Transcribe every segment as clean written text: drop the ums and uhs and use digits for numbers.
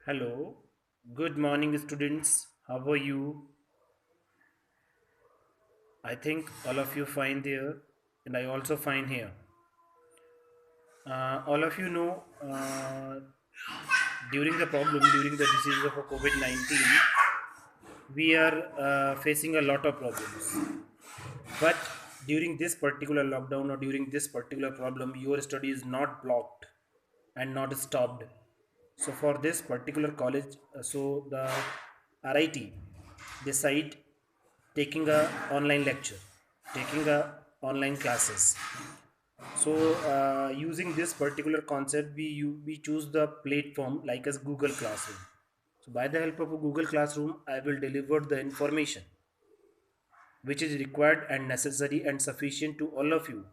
Hello, good morning, students. How are you? I think all of you fine there, and I also fine here. All of you know during the disease of COVID 19, we are facing a lot of problems. But during this particular lockdown or during this particular problem, your study is not blocked and not stopped. So for this particular college, so the RIT decide taking a online lecture, taking a online classes. So using this particular concept, we choose the platform like as Google Classroom. So by the help of a Google Classroom, I will deliver the information which is required and necessary and sufficient to all of you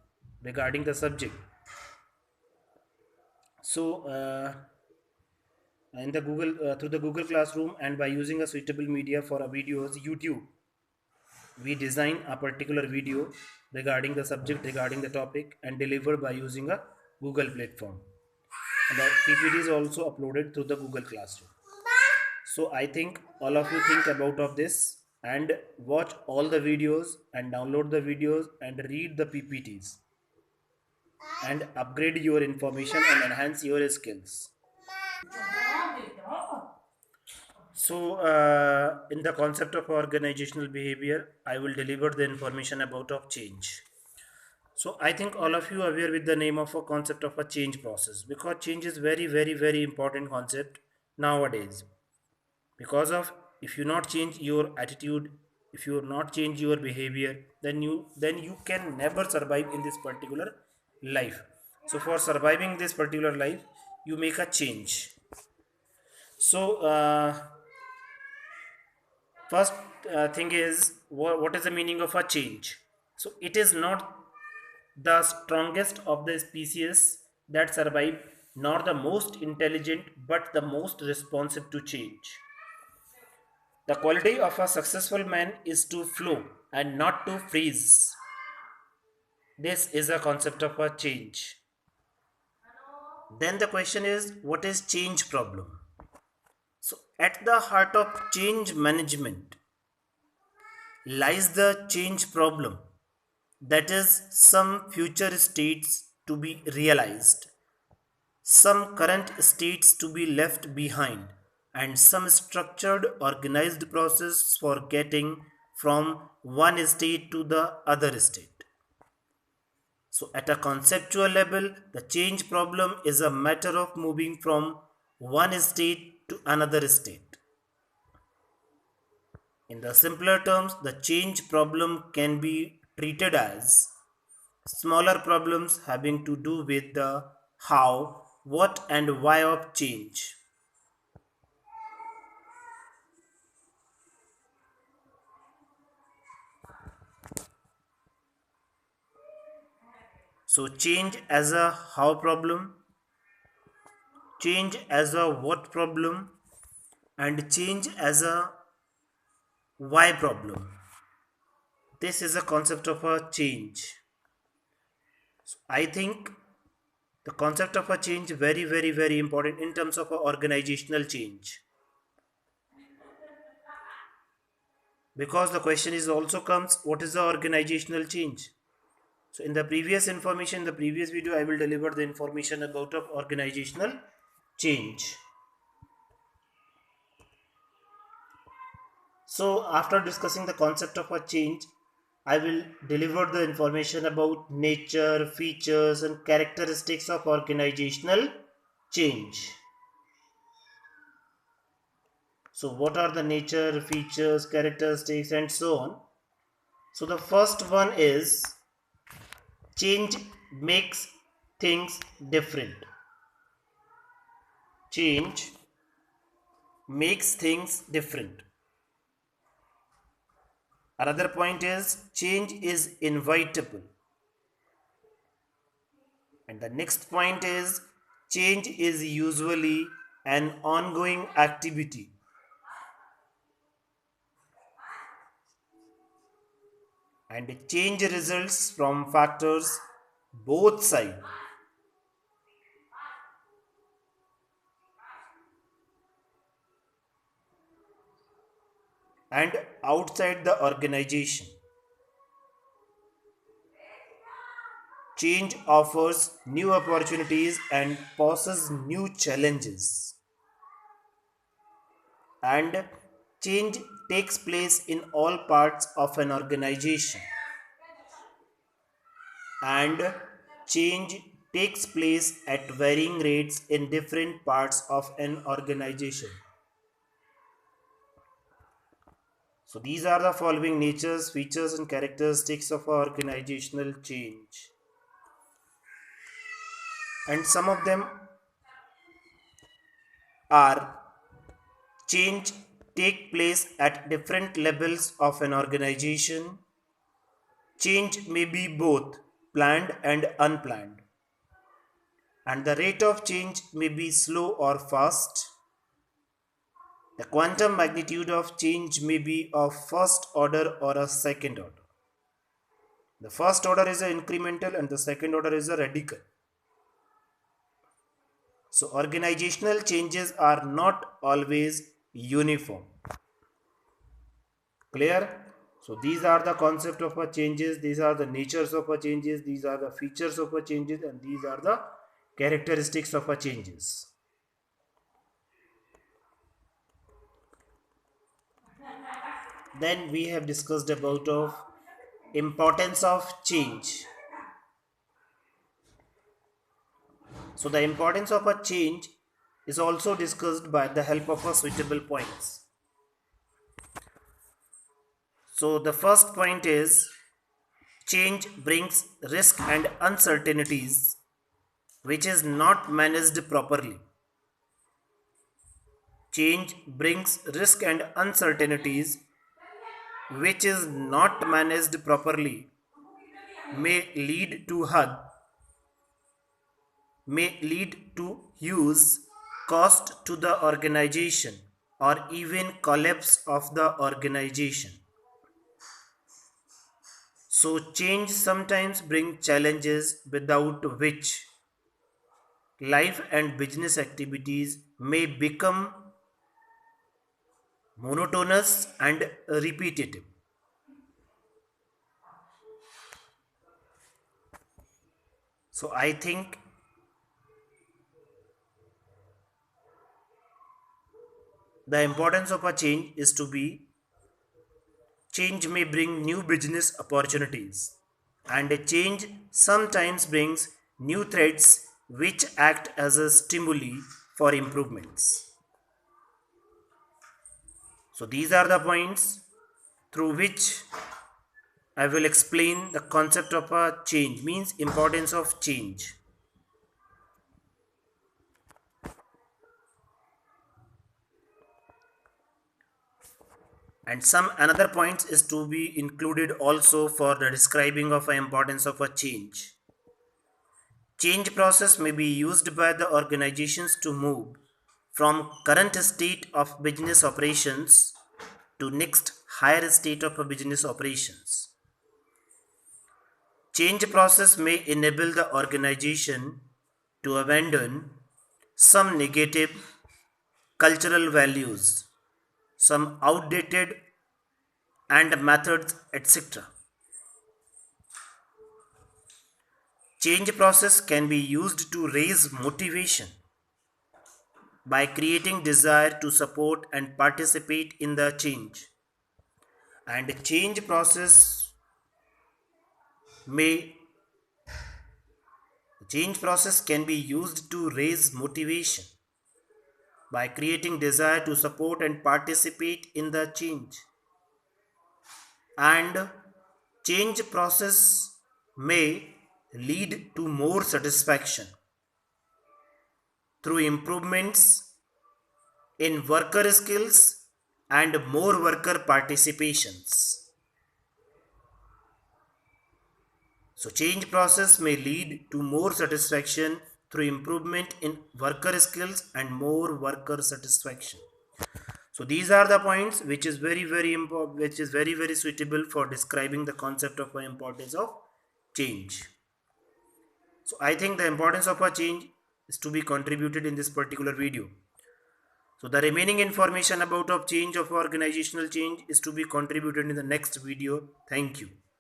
regarding the subject. So in the Google through the Google Classroom and by using a suitable media for our videos, YouTube, we design a particular video regarding the subject, regarding the topic, and deliver by using a Google platform. And the PPT is also uploaded through the Google Classroom. So I think all of you think about of this and watch all the videos and download the videos and read the PPTs and upgrade your information and enhance your skills. So, in the concept of organizational behavior, I will deliver the information about of change. So, I think all of you are aware with the name of a concept of a change process because change is very important concept nowadays. Because of if you not change your attitude, if you not change your behavior, then you can never survive in this particular life. So, for surviving this particular life, you make a change. So, first thing is what is the meaning of a change? So it is not the strongest of the species that survive, nor the most intelligent, but the most responsive to change. The quality of a successful man is to flow and not to freeze. This is a concept of a change. Then the question is, what is change problem? So at the heart of change management lies the change problem, that is, some future states to be realized, some current states to be left behind, and some structured, organized process for getting from one state to the other state. So, at a conceptual level, the change problem is a matter of moving from one state to another state. In the simpler terms, the change problem can be treated as smaller problems having to do with the how, what, and why of change. So, change as a how problem, change as a what problem, and change as a why problem. This is a concept of a change. So, I think the concept of a change very important in terms of a organizational change, because the question is also comes, what is the organizational change? So in the previous information, the previous video, I will deliver the information about of organizational change. So after discussing the concept of a change, I will deliver the information about nature, features, and characteristics of organizational change. So what are the nature, features, characteristics, and so on? So the first one is change makes things different. Change makes things different. Another point is change is inevitable. And the next point is change is usually an ongoing activity. And change results from factors both sides. and outside the organization. Change offers new opportunities and poses new challenges. And change takes place in all parts of an organization. And change takes place at varying rates in different parts of an organization. So these are the following natures, features and characteristics of organizational change. And some of them are: change take place at different levels of an organization. Change may be both planned and unplanned. And the rate of change may be slow or fast. The quantum magnitude of change may be of first order or a second order. The first order is a incremental and the second order is a radical. So organizational changes are not always uniform. Clear? So these are the concept of a changes, these are the natures of a changes, these are the features of a changes, and these are the characteristics of a changes. Then we have discussed about of importance of change. So the importance of a change is also discussed by the help of a suitable points. So the first point is change brings risk and uncertainties which is not managed properly. Change brings risk and uncertainties which is not managed properly may lead to HUD, may lead to huge cost to the organization or even collapse of the organization. So change sometimes brings challenges without which life and business activities may become monotonous and repetitive. So I think the importance of a change is to be change may bring new business opportunities and a change sometimes brings new threats which act as a stimuli for improvements. So these are the points through which I will explain the concept of a change, means importance of change. And some another points is to be included also for the describing of the importance of a change. Change process may be used by the organizations to move from current state of business operations to next higher state of a business operations. Change process may enable the organization to abandon some negative cultural values, some outdated and methods, etc. Change process can be used to raise motivation by creating desire to support and participate in the change. And change process may change process can be used to raise motivation by creating desire to support and participate in the change. And change process may lead to more satisfaction through improvements in worker skills and more worker participations. So change process may lead to more satisfaction through improvement in worker skills and more worker satisfaction. So these are the points which is very important, which is very suitable for describing the concept of the importance of change. So I think the importance of a change is to be contributed in this particular video. So the remaining information about of change of organizational change is to be contributed in the next video. Thank you.